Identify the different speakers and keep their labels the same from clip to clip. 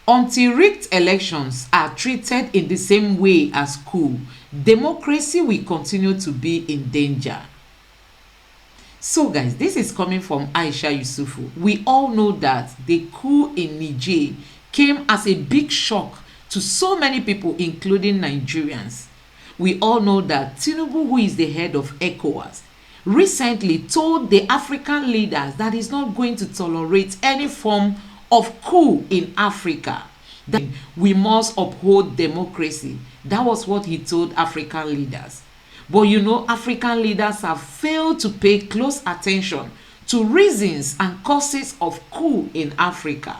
Speaker 1: Until rigged elections are treated in the same way as coup, democracy will continue to be in danger. So guys, this is coming from Aisha Yusufu. We all know that the coup in Niger came as a big shock to so many people, including Nigerians. We all know that Tinubu, who is the head of ECOWAS, recently told the African leaders that he's not going to tolerate any form of coup in Africa. That we must uphold democracy. That was what he told African leaders. But you know, African leaders have failed to pay close attention to reasons and causes of coup in Africa.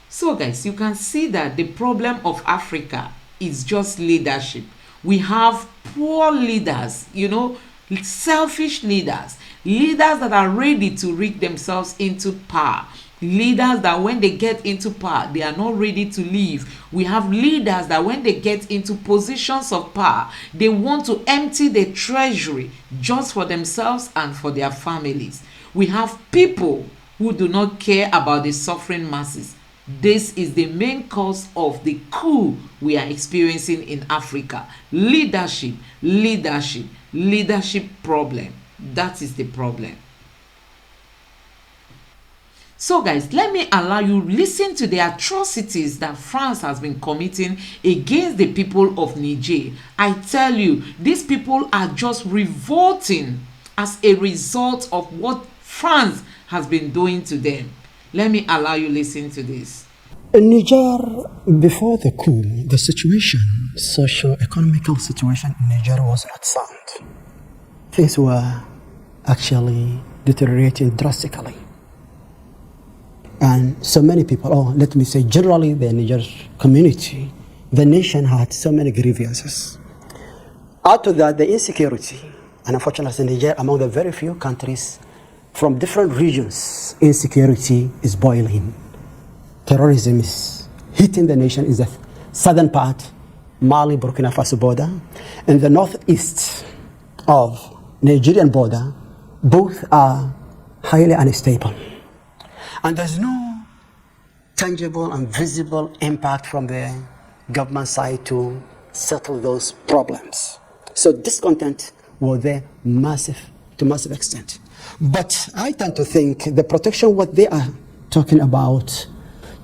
Speaker 1: So guys, you can see that the problem of Africa is just leadership. We have poor leaders, you know, selfish leaders, leaders that are ready to rig themselves into power, leaders that when they get into power, they are not ready to leave. We have leaders that when they get into positions of power, they want to empty the treasury just for themselves and for their families. We have people who do not care about the suffering masses. This is the main cause of the coup we are experiencing in Africa. Leadership problem. That is the problem. So guys, let me allow you listen to the atrocities that France has been committing against the people of Niger. I tell you, these people are just revolting as a result of what France has been doing to them. Let me allow you listen to this.
Speaker 2: In Niger, before the coup, the socio-economical situation in Niger was not sound. Things were actually deteriorating drastically. And so many people, or let me say generally the Niger community, the nation had so many grievances. Out of that, the insecurity, and unfortunately Niger, among the very few countries from different regions, insecurity is boiling. Terrorism is hitting the nation in the southern part, Mali, Burkina Faso border, and the northeast of Nigerian border. Both are highly unstable. And there's no tangible and visible impact from the government side to settle those problems. So discontent was there to massive extent. But I tend to think the protection, what they are talking about,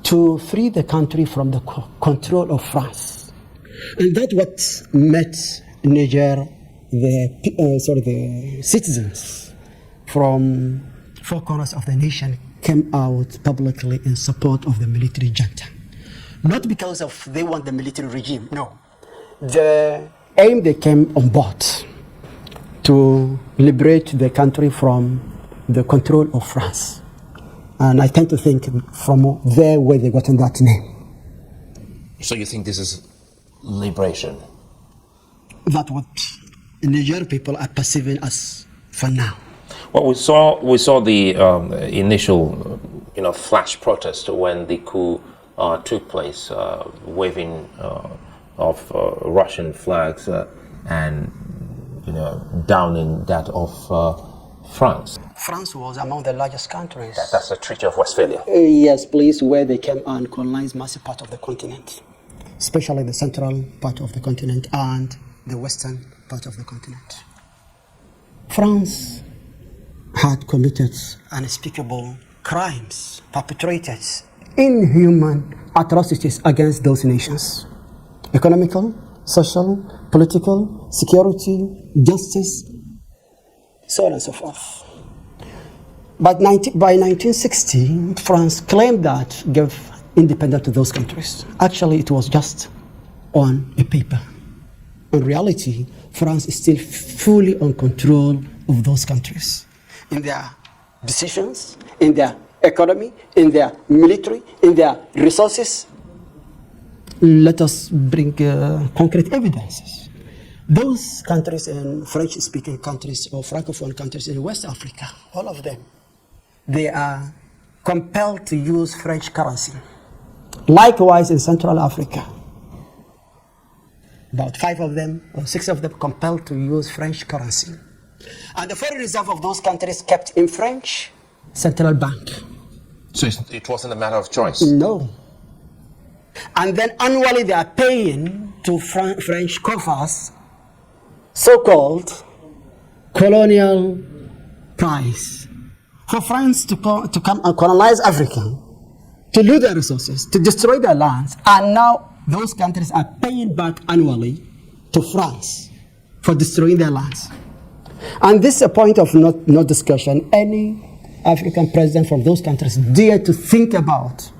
Speaker 2: to free the country from the control of France. And that's what made Niger, the citizens from four corners of the nation came out publicly in support of the military junta. Not because of they want the military regime, no. The aim they came on board to liberate the country from the control of France. And I tend to think from there where they got in that name.
Speaker 3: So you think this is liberation?
Speaker 2: That's what Niger people are perceiving as for now.
Speaker 3: Well, we saw the initial, flash protest when the coup took place, waving of Russian flags and downing that of France.
Speaker 2: France was among the largest countries.
Speaker 3: That's the Treaty of Westphalia.
Speaker 2: Yes, please, where they came and colonized massive part of the continent, especially the central part of the continent and the western part of the continent. France had committed unspeakable crimes, perpetrated inhuman atrocities against those nations. Economical, social, political, security, justice, so on and so forth. But by 1960, France claimed that gave independence to those countries. Actually, it was just on a paper. In reality, France is still fully on control of those countries in their decisions, in their economy, in their military, in their resources. Let us bring concrete evidences. Those countries in French-speaking countries or Francophone countries in West Africa, all of them, they are compelled to use French currency. Likewise in Central Africa, about 5 of them or 6 of them compelled to use French currency. And the foreign reserve of those countries kept in French central bank.
Speaker 3: So it wasn't a matter of choice?
Speaker 2: No. And then annually they are paying to French coffers so-called colonial price for France to come and colonize Africa, to loot their resources, to destroy their lands, and now those countries are paying back annually to France for destroying their lands. And this is a point of no discussion. Any African president from those countries dare to think about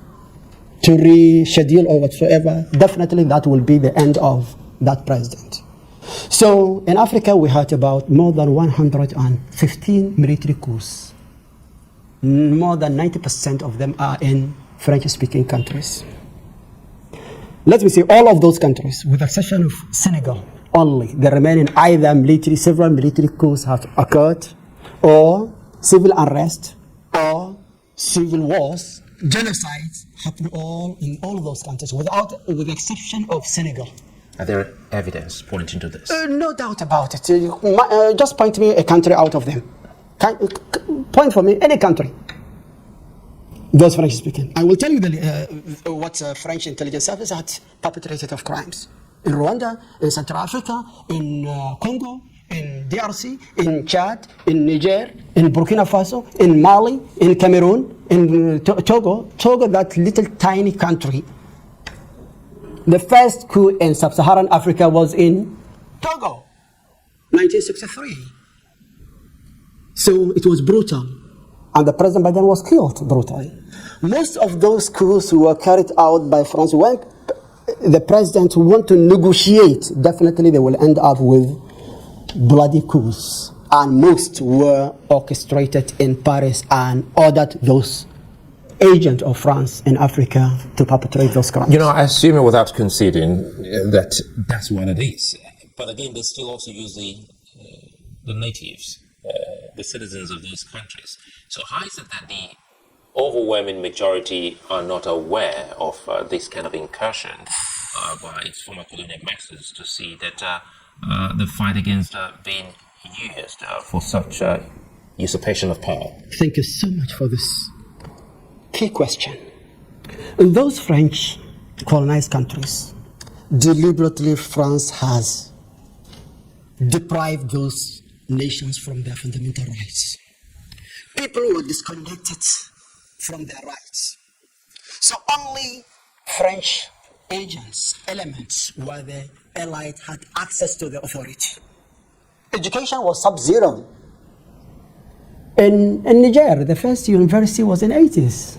Speaker 2: to reschedule or whatsoever, definitely that will be the end of that president. So in Africa, we had about more than 115 military coups. More than 90% of them are in French-speaking countries. Let me say all of those countries, with the exception of Senegal, only the remaining either several military coups have occurred, or civil unrest, or civil wars, genocides happen in all of those countries, with the exception of Senegal.
Speaker 3: Are there evidence pointing to this?
Speaker 2: No doubt about it. Just point me a country out of them. Point for me any country. Those French speaking. I will tell you what French intelligence service had perpetrated of crimes in Rwanda, in Central Africa, in Congo, in DRC, in Chad, in Niger, in Burkina Faso, in Mali, in Cameroon, in Togo. Togo, that little tiny country. The first coup in sub-Saharan Africa was in Togo, 1963. So it was brutal, and the president by then was killed brutally. Most of those coups were carried out by France. When the president want to negotiate, definitely they will end up with bloody coups, and most were orchestrated in Paris and ordered those agents of France in Africa to perpetrate those crimes.
Speaker 3: You know, I assume it without conceding that that's what it is. But again, they still also use the natives, the citizens of those countries. So how is it that the overwhelming majority are not aware of this kind of incursion by its former colonial masters to see that the fight against being used for such usurpation of power?
Speaker 2: Thank you so much for this key question. In those French colonized countries, deliberately France has deprived those nations from their fundamental rights. People were disconnected from their rights. So only French agents, elements, were the elite, had access to the authority. Education was sub-zero. In Niger, the first university was in the 80s.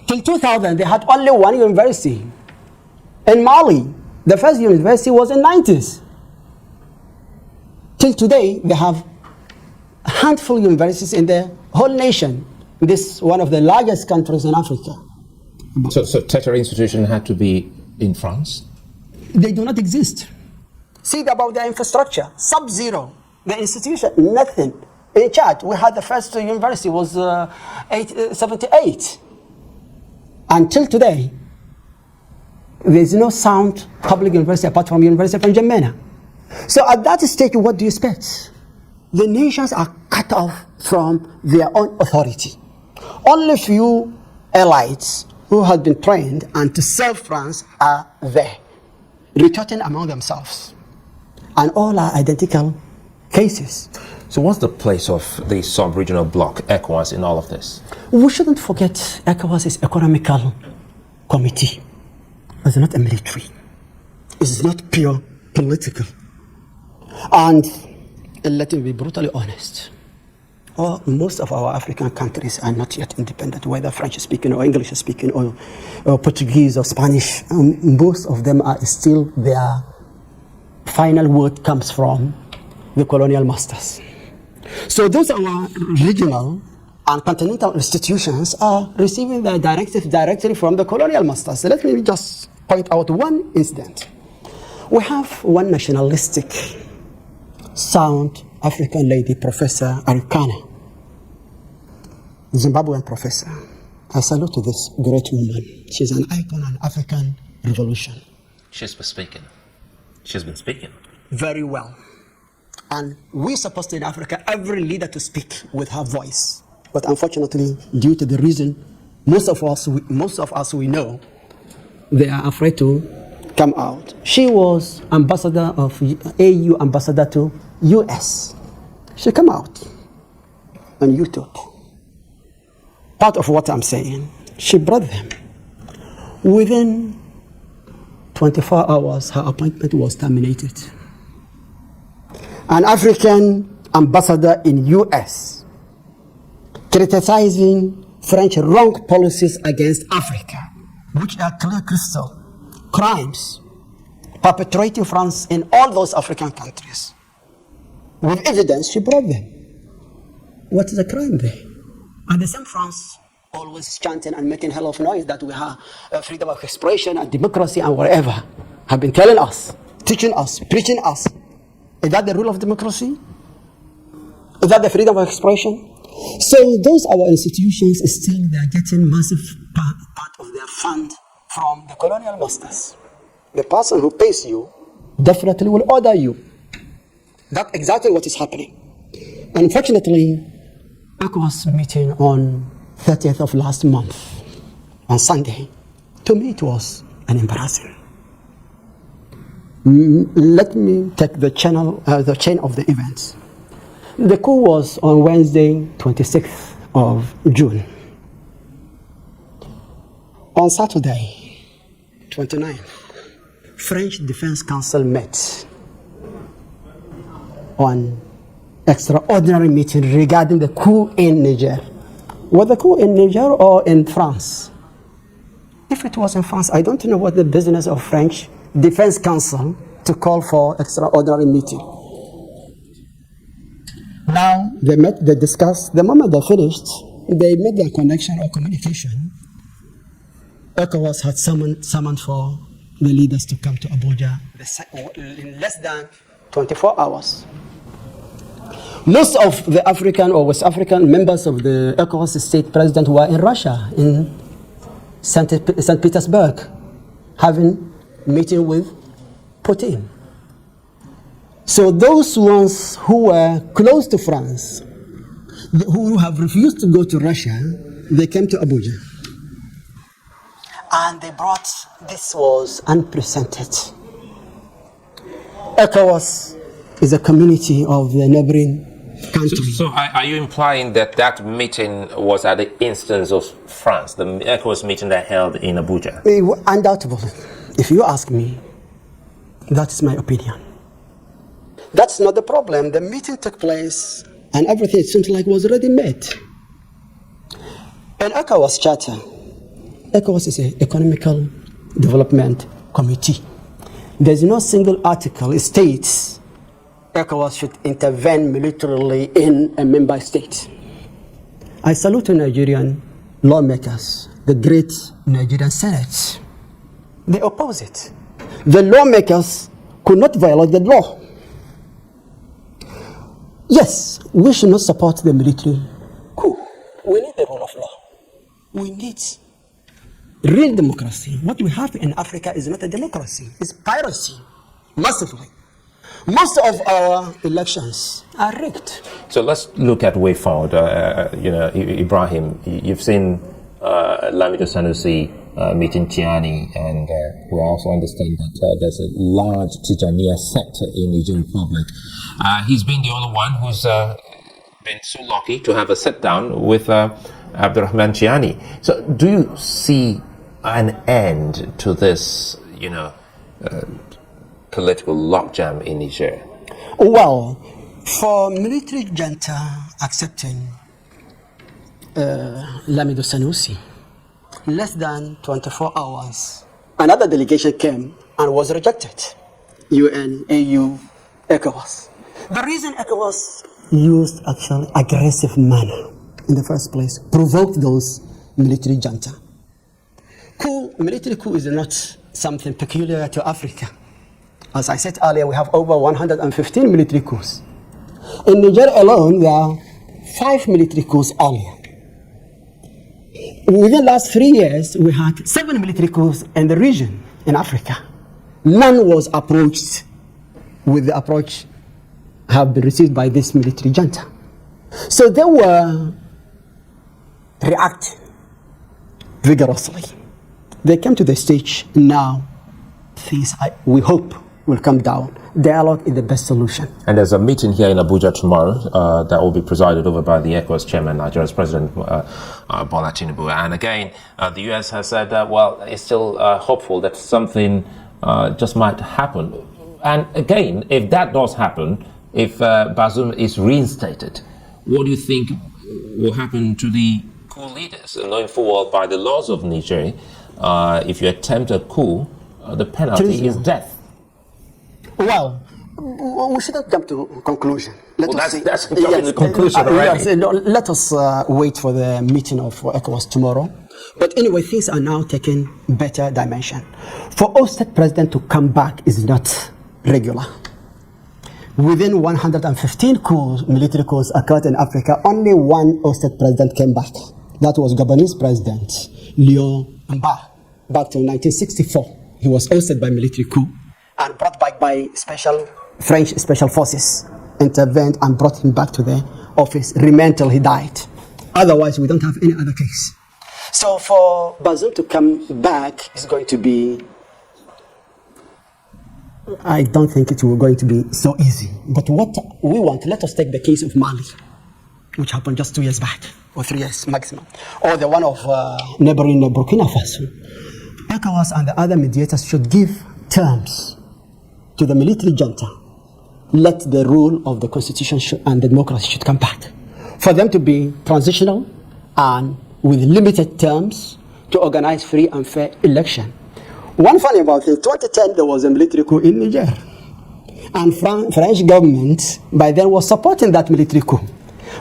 Speaker 2: Till 2000, they had only one university. In Mali, the first university was in the 90s. Till today, they have a handful of universities in the whole nation. This is one of the largest countries in Africa.
Speaker 3: So tertiary institutions had to be in France?
Speaker 2: They do not exist. See about their infrastructure, sub-zero. The institution, nothing. In Chad, we had the first university was 78. Until today, there is no sound public university apart from University of N'Djamena. So at that stage, what do you expect? The nations are cut off from their own authority. Only few elites who have been trained and to serve France are there, retorting among themselves. And all are identical cases.
Speaker 3: So what's the place of the sub-regional bloc, ECOWAS, in all of this?
Speaker 2: We shouldn't forget ECOWAS is economical committee. It's not a military. It's not pure political. And let me be brutally honest. Most of our African countries are not yet independent, whether French-speaking or English-speaking or Portuguese or Spanish. Most of them are still, their final word comes from the colonial masters. So those our regional and continental institutions are receiving their directives directly from the colonial masters. So let me just point out one incident. We have one nationalistic, sound African lady, Professor Arikana, Zimbabwean professor. I salute to this great woman. She's an icon on African revolution.
Speaker 3: She's been speaking. She's been speaking.
Speaker 2: Very well. And we're supposed to in Africa, every leader to speak with her voice. But unfortunately, due to the reason most of us we know, they are afraid to come out. She was ambassador of AU ambassador to US. She come out on YouTube. Part of what I'm saying, she brought them. Within 24 hours, her appointment was terminated. An African ambassador in US criticizing French wrong policies against Africa, which are clear crystal crimes perpetrating France in all those African countries. With evidence, she brought them. What is the crime there? And the same France always chanting and making hell of noise that we have freedom of expression and democracy and whatever, have been telling us, teaching us, preaching us. Is that the rule of democracy? Is that the freedom of expression? So those our institutions still they are getting massive part of their fund from the colonial masters. The person who pays you definitely will order you. That's exactly what is happening. Unfortunately, ECOWAS meeting on 30th of last month, on Sunday, to me it was an embarrassing. Let me take the chain of the events. The coup was on Wednesday, 26th of June. On Saturday, 29th, French Defense Council met on extraordinary meeting regarding the coup in Niger. Was the coup in Niger or in France? If it was in France, I don't know what the business of French Defense Council to call for extraordinary meeting. Now they met, they discussed. The moment they finished, they made their connection or communication. ECOWAS had summoned for the leaders to come to Abuja in less than 24 hours. Most of the African or West African members of the ECOWAS state president were in Russia, in St. Petersburg, having meeting with Putin. So those ones who were close to France, who have refused to go to Russia, they came to Abuja. And they brought, this was unprecedented. ECOWAS is a community of the neighboring countries.
Speaker 3: So are you implying that that meeting was at the instance of France, the ECOWAS meeting that held in Abuja?
Speaker 2: Undoubtedly. If you ask me, that is my opinion. That's not the problem. The meeting took place and everything it seems like was already made. In ECOWAS charter, ECOWAS is an economical development committee. There's no single article that states ECOWAS should intervene militarily in a member state. I salute the Nigerian lawmakers, the great Nigerian Senate. They oppose it. The lawmakers could not violate the law. Yes, we should not support the military coup. We need the rule of law. We need real democracy. What we have in Africa is not a democracy. It's piracy, massively. Most of our elections are rigged.
Speaker 3: So let's look at way forward. Ibrahim, you've seen Lamido Sanusi meeting Tiani, and we also understand that there's a large Tijaniya sector in the Niger Republic. He's been the only one who's been so lucky to have a sit down with Abdurrahman Tiani. So do you see an end to this, political logjam in Niger?
Speaker 2: Well, for military junta accepting Lamido Sanusi, less than 24 hours, another delegation came and was rejected. UN, AU, ECOWAS. The reason ECOWAS used actually aggressive manner in the first place provoked those military junta. Military coup is not something peculiar to Africa. As I said earlier, we have over 115 military coups. In Niger alone, there are 5 military coups earlier. Within the last 3 years, we had 7 military coups in the region, in Africa. None was approached with the approach have been received by this military junta. So they were reacting vigorously. They came to the stage. Now, things we hope will come down. Dialogue is the best solution.
Speaker 3: And there's a meeting here in Abuja tomorrow that will be presided over by the ECOWAS chairman, Nigeria's President Bola Tinubu. And again, the US has said that, well, it's still hopeful that something just might happen. And again, if that does happen, if Bazoum is reinstated, what do you think will happen to the coup leaders? Knowing full well by the laws of Niger, if you attempt a coup, the penalty is death.
Speaker 2: Well, we shouldn't jump to conclusion.
Speaker 3: That's jumping to conclusion already.
Speaker 2: Yes, let us wait for the meeting of ECOWAS tomorrow. But anyway, things are now taking better dimension. For all state president to come back is not regular. Within 115 coups, military coups occurred in Africa, only one state president came back. That was Gabonese president Léon Mba, back to 1964. He was ousted by military coup and brought back by French special forces, intervened and brought him back to the office, remained till he died. Otherwise, we don't have any other case. So for Bazoum to come back is going to be, I don't think it will going to be so easy. But what we want, let us take the case of Mali, which happened just 2 years back, or 3 years maximum, or the one of neighboring Burkina Faso. ECOWAS and the other mediators should give terms to the military junta. Let the rule of the constitution and the democracy should come back. For them to be transitional and with limited terms to organize free and fair election. One funny about it, 2010 there was a military coup in Niger. And French government by then was supporting that military coup.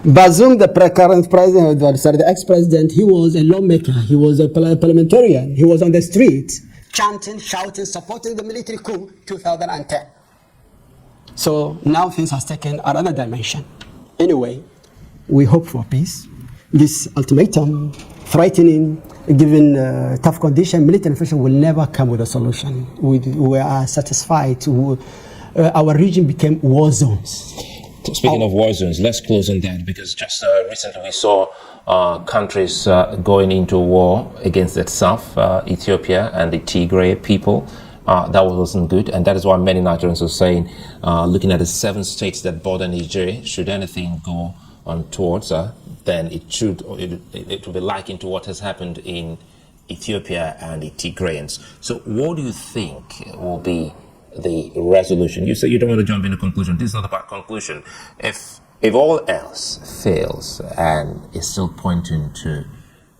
Speaker 2: Bazoum, the current president, the ex-president, he was a lawmaker, he was a parliamentarian, he was on the street, chanting, shouting, supporting the military coup 2010. So now things has taken another dimension. Anyway, we hope for peace. This ultimatum, threatening, given tough condition, military intervention will never come with a solution. We are satisfied. Our region became war zones.
Speaker 3: Speaking of war zones, let's close on that, because just recently we saw countries going into war against itself, Ethiopia and the Tigray people. That wasn't good, and that is why many Nigerians are saying, looking at the 7 states that border Nigeria, should anything go on towards then it will be likened to what has happened in Ethiopia and the Tigrayans. So what do you think will be the resolution? You say you don't want to jump into conclusion. This is not about conclusion. If all else fails and is still pointing to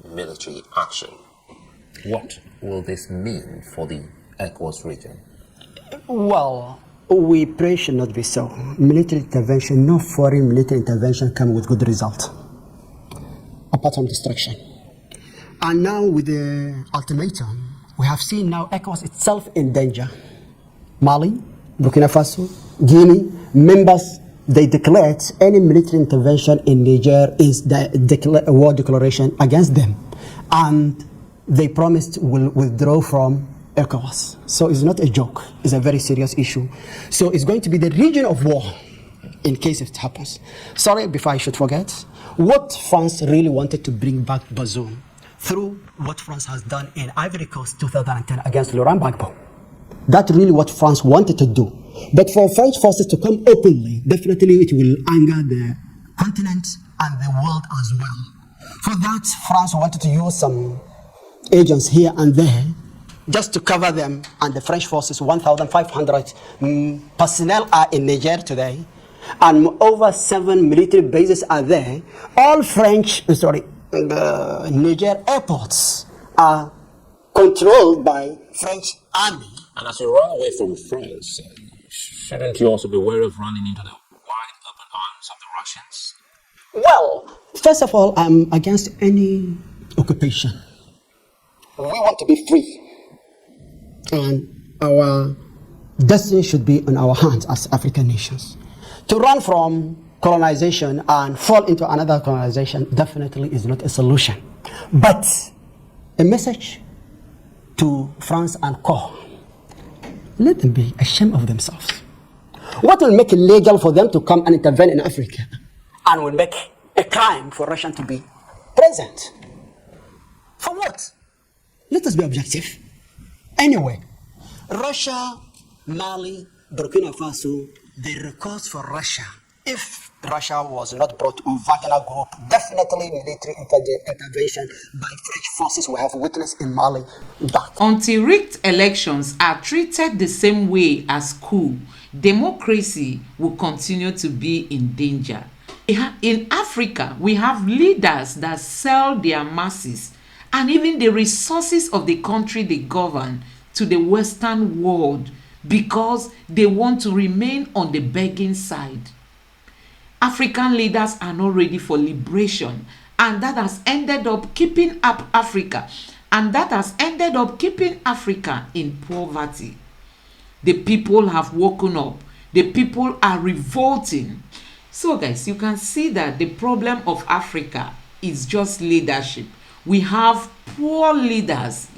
Speaker 3: military action, what will this mean for the ECOWAS region?
Speaker 2: Well, we pray should not be so. Military intervention, no foreign military intervention come with good result, apart from destruction. And now with the ultimatum, we have seen now ECOWAS itself in danger. Mali, Burkina Faso, Guinea, members, they declared any military intervention in Niger is a war declaration against them. And they promised will withdraw from ECOWAS. So it's not a joke, it's a very serious issue. So it's going to be the region of war in case it happens. Sorry, before I should forget, what France really wanted to bring back Bazoum through what France has done in Ivory Coast 2010 against Laurent Gbagbo. That's really what France wanted to do. But for French forces to come openly, definitely it will anger the continent and the world as well. For that, France wanted to use some agents here and there just to cover them, and the French forces, 1,500 personnel are in Niger today, and over 7 military bases are there. All Niger airports are controlled by French army.
Speaker 3: And as you run away from France, shouldn't you also be wary of running into the wide open arms of the Russians?
Speaker 2: Well, first of all, I'm against any occupation. We want to be free. And our destiny should be in our hands as African nations. To run from colonization and fall into another colonization definitely is not a solution. But a message to France and Co. Let them be ashamed of themselves. What will make it legal for them to come and intervene in Africa and will make a crime for Russia to be present? For what? Let us be objective. Anyway, Russia, Mali, Burkina Faso, the recourse for Russia, if Russia was not brought to Wagner Group, definitely military intervention by French forces we have witnessed in Mali. That.
Speaker 1: Until rigged elections are treated the same way as coup, democracy will continue to be in danger. In Africa, we have leaders that sell their masses and even the resources of the country they govern to the Western world because they want to remain on the begging side. African leaders are not ready for liberation, and that has ended up keeping up Africa, and that has ended up keeping Africa in poverty. The people have woken up. The people are revolting. So guys, you can see that the problem of Africa is just leadership. We have poor leaders,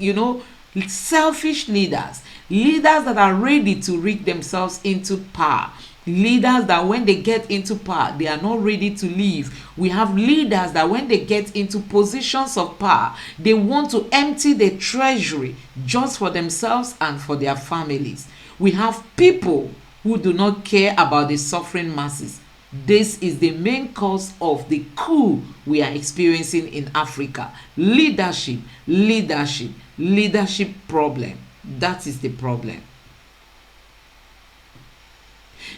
Speaker 1: selfish leaders, leaders that are ready to rig themselves into power, leaders that when they get into power, they are not ready to leave. We have leaders that when they get into positions of power, they want to empty the treasury just for themselves and for their families. We have people who do not care about the suffering masses. This is the main cause of the coup we are experiencing in Africa. Leadership problem. That is the problem.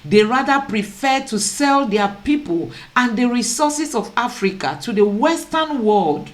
Speaker 1: They rather prefer to sell their people and the resources of Africa to the Western world